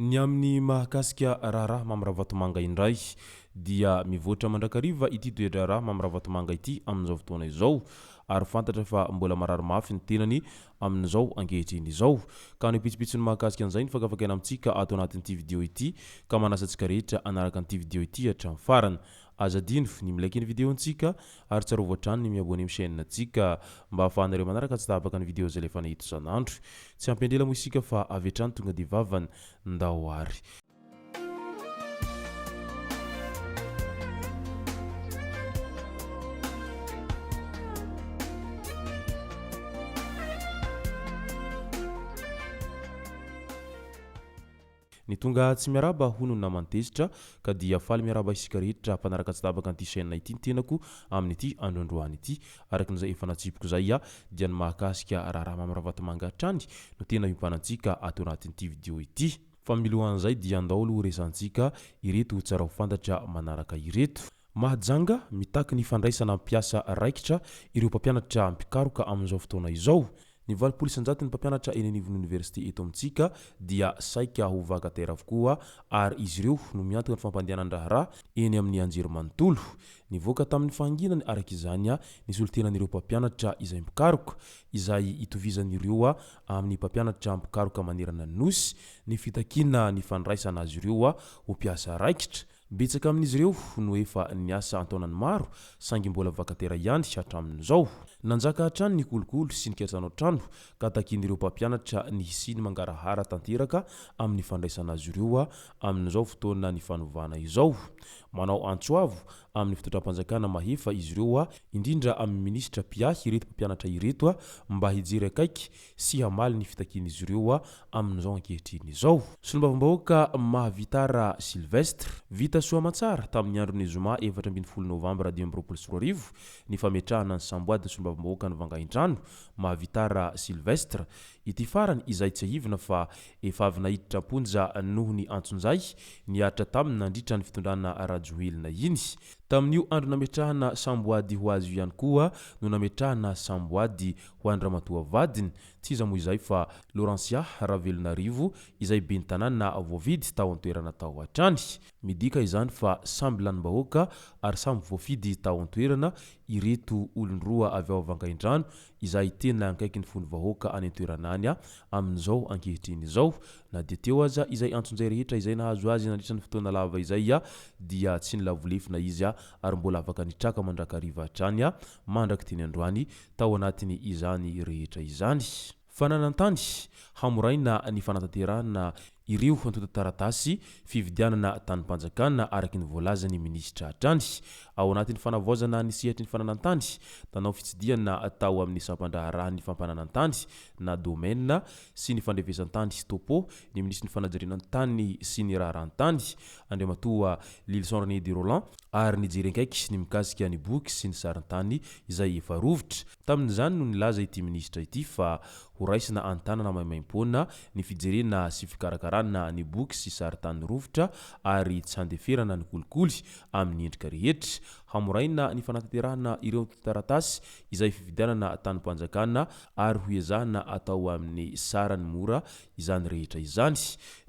Ny amin'ny mahakasika raharaha mamiravatomanga indray dia mivoatra mandrakariva ity toedraraha mamiravatomanga ity amin'izao fotoana izao ary fantatra fa mbola marary mafy ny tenany amin'izao ankehitriny izao ka ny pitsopitsony mahakasika an'izay ny fakafakaina amintsika ato anatin'ity video ity ka manasa antsika rehetra anaraka an'ity video ity hatramin'ny farany. Azadino ny milaiky ny video antsika ary tsarovy hatrany ny miabone amin'ny chaîne antsika mba ahafahanareo manaraka tsy tapaka ny video zay lefa nahito isan'andro. Tsy ampendrela moa isika fa avy hatrany tonga dia vavany ndao ary. Ny tonga tsy miaraba hono namantezitra ka dia faly miaraba isika rehetra mpanaraka tsy tapaka an'ity chaîne ity ny tenako amin'ity androandroany ity arakin'izay efa natsipiko zay dia ny mahakasika raharaha mamiraavatomanga hatrany no tena hiompanan-tsika ato anatin'ity video ity. Fa milohan'izay dia andao aloha resantsika ireto tsara ho fantatra manaraka ireto. Mahajanga mitaky ny fandraisana mpiasa raikitra ireo mpampianatra mpikaroka amin'izao fotoana izao. Ny 20% ny mpampianatra eny anivon'ny université eto amintsika dia saika ho vacataire avokoa ary izy ireo no miantona ny fampandehanan-draharaha eny amin'ny anjerimanontolo. Nivoaka tamin'ny fahanginany araka izany ny solotenan'ireo mpampianatra izay mpikaroka izay itovizan'ireo amin'ny mpampianatra mpikaroka manerana ny nosy ny fitakina ny fandraisana azy ireo ho mpiasa raikitra. Betsaka amin'izy ireo no efa niasa antaonany maro sangy mbola vacataire ihany hatramin'izao. Nanjaka hatrany ny kolokolo sy ny kersano trano ka takin'ireo mpampianatra ny hisiny mangarahara tanteraka amin'ny fandraisana azy ireo amin'izao fotoana ny fanovana izao. Manao antsoavo amin'ny fitondram-panjakana mahefa izy ireo indrindra amin'ny ministra Piahy ireto mpampianatra ireto mba hijery akaiky sy hamaly ny fitakin'izy ireo amin'izao ankehitriny izao. Solombavambahoaka Mahavitara Sylvestre vita Soamatsara tamin'ny andron'ny zoma 14 Novambra 2024 ny fametrahana ny samboady ny solombavambahoaka ny Vangaindrano Mahavitara Sylvestre ity farany izay tsy ahivina fa efa avy nahiditra amponja noho ny antsonjay niatra taminy nandritra ny fitondrana rajoelina iny. Tamin'io andro nametrahana samboady ho azy ihany koa no nametrahana samboady ho Andramatoa vadiny tsy iza moa izay fa Laurentia Ravelonarivo izay ben'ny tanàna voavidy tao an-toerana tao hatrany. Midika izany fa samby lanim-bahoaka ary samby voafidy tao an-toerana ireto olon-droa avy ao Vangaindrano izay tena ankaiky ny fony vahoaka any an-toerana any amin'izao ankehitriny izao. Na dia teo aza izay antsonjay rehetra izay nahazo azy nandritra ny fotoana lava izay dia tsy nilavolefina izy ary mbola afaka nitraka mandrakariva hatrany mandraky teny androany tao anatiny izany rehetra izany. Fananantany hamoraina ny fanatanterahana ireo antota taratasy fividianana tanimpanjakana araky ny voalazany ministra hatrany ao anatin'ny fanavaozana ny sehatry ny fananantany tanao fitsidiana tao amin'ny sampandraharaha ny fampananantany na domaine sy ny fandrefesantany topo ny ministry ny fanajarinantany sy ny raharantany Andriamatoa Lilson René de Roland ary nijery ankaiky ny mikasika ny boky sy ny sarintany izay efa rovitra. Tamin'izany no nilaza ity ministra ity fa ho raisina antanana maimaim-poana ny fijerena sy fikarakarana ny boky sy sarintany rovitra ary tsy handeferana ny kolikoly amin'ny endrika rehetra. Hamoraina ny fanatanterahana ireo taratasy izay fividianana tanimpanjakana ary ho ezahana atao amin'ny sarany mora izany rehetra izany.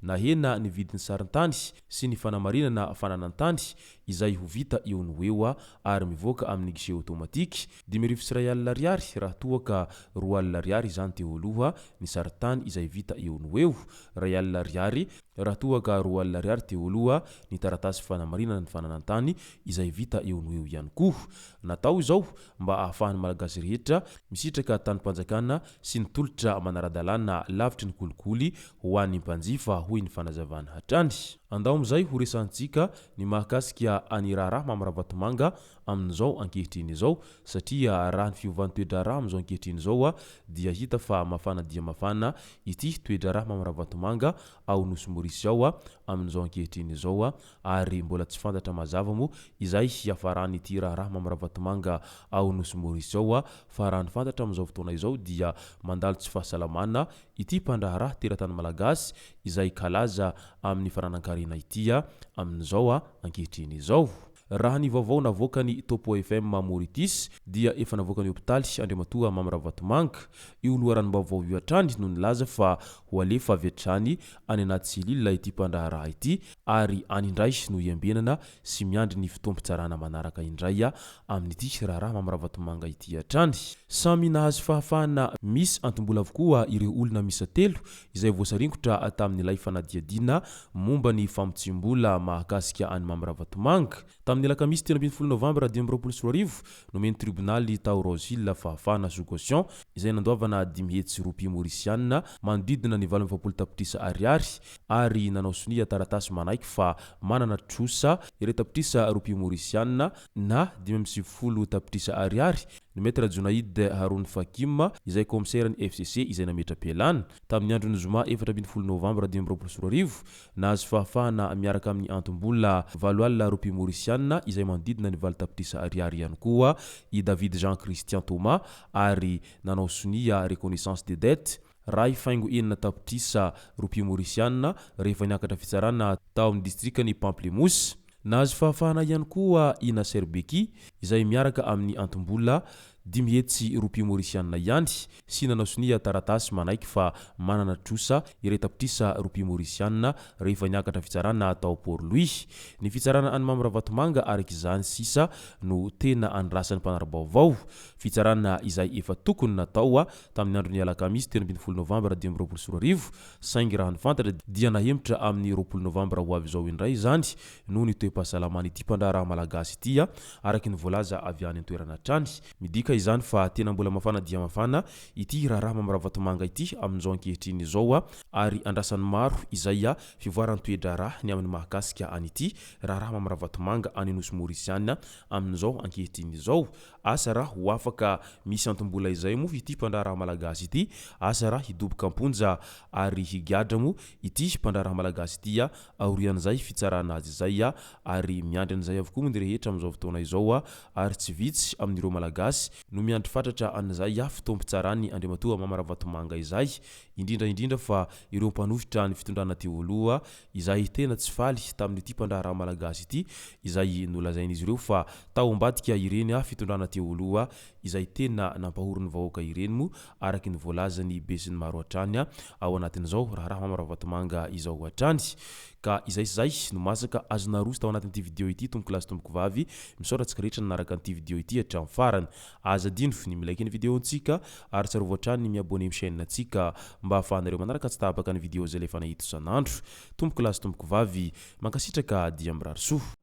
Nahena ny vidin'ny sarintany sy ny fanamarinana fananantany izay ho vita eo ny eo ary mivoaka amin'ny guichet automatique 10,000 ariary raha toaka 2 ariary izany teo aloha ny sarintany izay vita eo ny eo, 2 ariary raha toaka 2 ariary teo aloha ny taratasy fanamarinana ny fananantany izay vita eo ny eo ihany koa. Natao izao mba ahafahan'ny malagasy rehetra misitraka tanimpanjakana sy ny tolotra manaradalana lavitry ny kolikoly ho an'ny mpanjifa hoy ny fanazavana hatrany. Andao amin'izay ho resantsika ny mahakasika any raharaha mamiraavatomanga amin'izao ankehitriny izao satria raha ny fiovan'ny toedraraha amin'izao ankehitriny izao dia hita fa mafana dia mafana ity toedraraha mamiraavatomanga ao Nosy Morisy ao amin'izao ankehitriny izao ary mbola tsy fantatra mazava moa izay hiafarany ity raharaha mamiraavatomanga ao Nosy Morisy ao fa raha ny fantatra amin'izao fotoana izao dia mandalo tsy fahasalamana ity mpandraharaha teratany malagasy izay kalaza amin'ny fananan-karena ity amin'izao ankehitriny izao. raha ny vaovao navoakany Topo FM Mauritis dia efa navoakany hôpitaly Andriamatoa Mamravatomanga. Io loharanom-baovao io hatrany no nilaza fa ho alefa avy hatrany any anaty selila ity mpandraharaha ity ary any indray no iambenana sy miandry ny fitompitsarana manaraka indray amin'ity raharaha Mamravatomanga ity hatrany. Samy nahazo fahafahana misy antombola avokoa ireo olona misa telo izay voasaringotra tamin'ilay fanadiadiana momba ny famotsimbola mahakasika any Mamravatomanga. Tamin'ny alakamisy 10 Novambra 2024 nomeny tribonaly tao Rosile fahafahana sous-caution izay nandoavana 5 hetsy ropy maurisiana manodidina ny 24 tapitrisa ariary ary nanao sonia taratasy manaiky fa manana trosa ireo tapitrisa ropy maurisiana na 5 tapitrisa ariary ny maître Jonaïd Haroun Fakim izay commissaire ny FCC izay nametra-pialana tamin'ny andron'ny zoma 14 Novambra 2024 nahazo fahafahana miaraka amin'ny antombola 7 ropy maurisiana izay manodidina ny 20 tapitrisa ariary ihany koa i David Jean Christian Thomas ary nanao sonia reconnaissance de dette raha faingo enina tapitrisa ropy maurisiana rehefa niakatra fitsarana tao amin'ny distrikany Pamplemousse. Nahazo fahafahana ihany koa i Nasser Beki izay miaraka amin'ny antombola 5 hetsy ropy maurisiana ihany sy nanao sonia taratasy manaiky fa manana trosa ireo tapitrisa ropy maurisiana rehefa niakatra fitsarana tao Port-Louis. Ny fitsarana any Mamravatomanga araky izany sisa no tena andrasan'ny mpanara-baovao. Fitsarana izay efa tokony natao tamin'ny andron'ny alakamisy 10 Novambra 2024 saingy raha nifantatra dia nahemitra amin'ny 20 Novambra ho avy izao indray izany noho ny toe-pahasalamany ity mpandraharaha malagasy ity araky ny voalaza avy any an-toerana hatrany. Midika izany fa tena mbola mafana dia mafana ity raharaha Mamravatomanga ity amin'izao ankehitriny izao ary andrasan'ny maro izay fivoarany toe-draharaha ny amin'ny mahakasika an'ity raharaha Mamravatomanga any Nosy Maurisiana amin'izao ankehitriny izao. Asa raha ho afaka misy antombola izay mo ity mpandraharaha malagasy ity, asa raha hidoboka amponja ary higadra mo ity mpandraharaha malagasy ity aorian'izay fitsarana azy izay ary miandry an'izay avokoa ny rehetra amin'izao fotoana izao ary tsy vitsy amin'ireo malagasy no miandry fatratra an'izay fitompitsarany Andriamatoa Mamravatomanga izay indrindra fa ireo mpanohitra ny fitondrana teo aloha izay tena tsy faly tamin'ity mpandraharaha malagasy ity izay nolazain'izy ireo fa tao ambadika ireny fitondrana teo aloha izay tena nampahorony vahoaka ireny mo araky ny voalazany be sy ny maro hatrany ao anatin'izao raharaha Mamravatomanga izao hatrany. Ka izay no masaka azona roso tao anatin'ity video ity tomboko lasy tomboko vavy misaotratsika rehetra nanaraka an'ity video ity hatramin'ny farany. Azadino ny milaiky ny video antsika ary tsarovo hatrany miabone amin'ny chaîne antsika mba ahafahanareo manaraka tsy tabaka ny video zay lefa nahito isan'andro. Tomboko lasy tomboko vavy mankasitraka dia mirary soa.